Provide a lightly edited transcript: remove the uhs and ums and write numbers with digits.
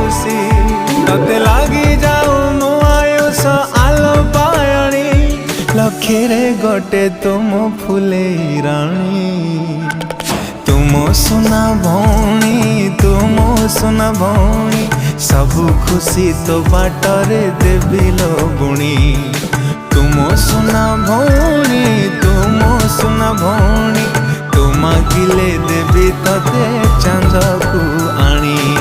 खुशी तते लागी जाऊ मो आयुष आलो पायणी लखे रे गोटे तुम फुले राणी तुम सुना भौणी तुम सुना भौणी सबु खुशी तो बाटरे देवी लो बुणी तुम सुना भौणी तुम सुना भौणी तुम गिले देवी तते चांद को आनी।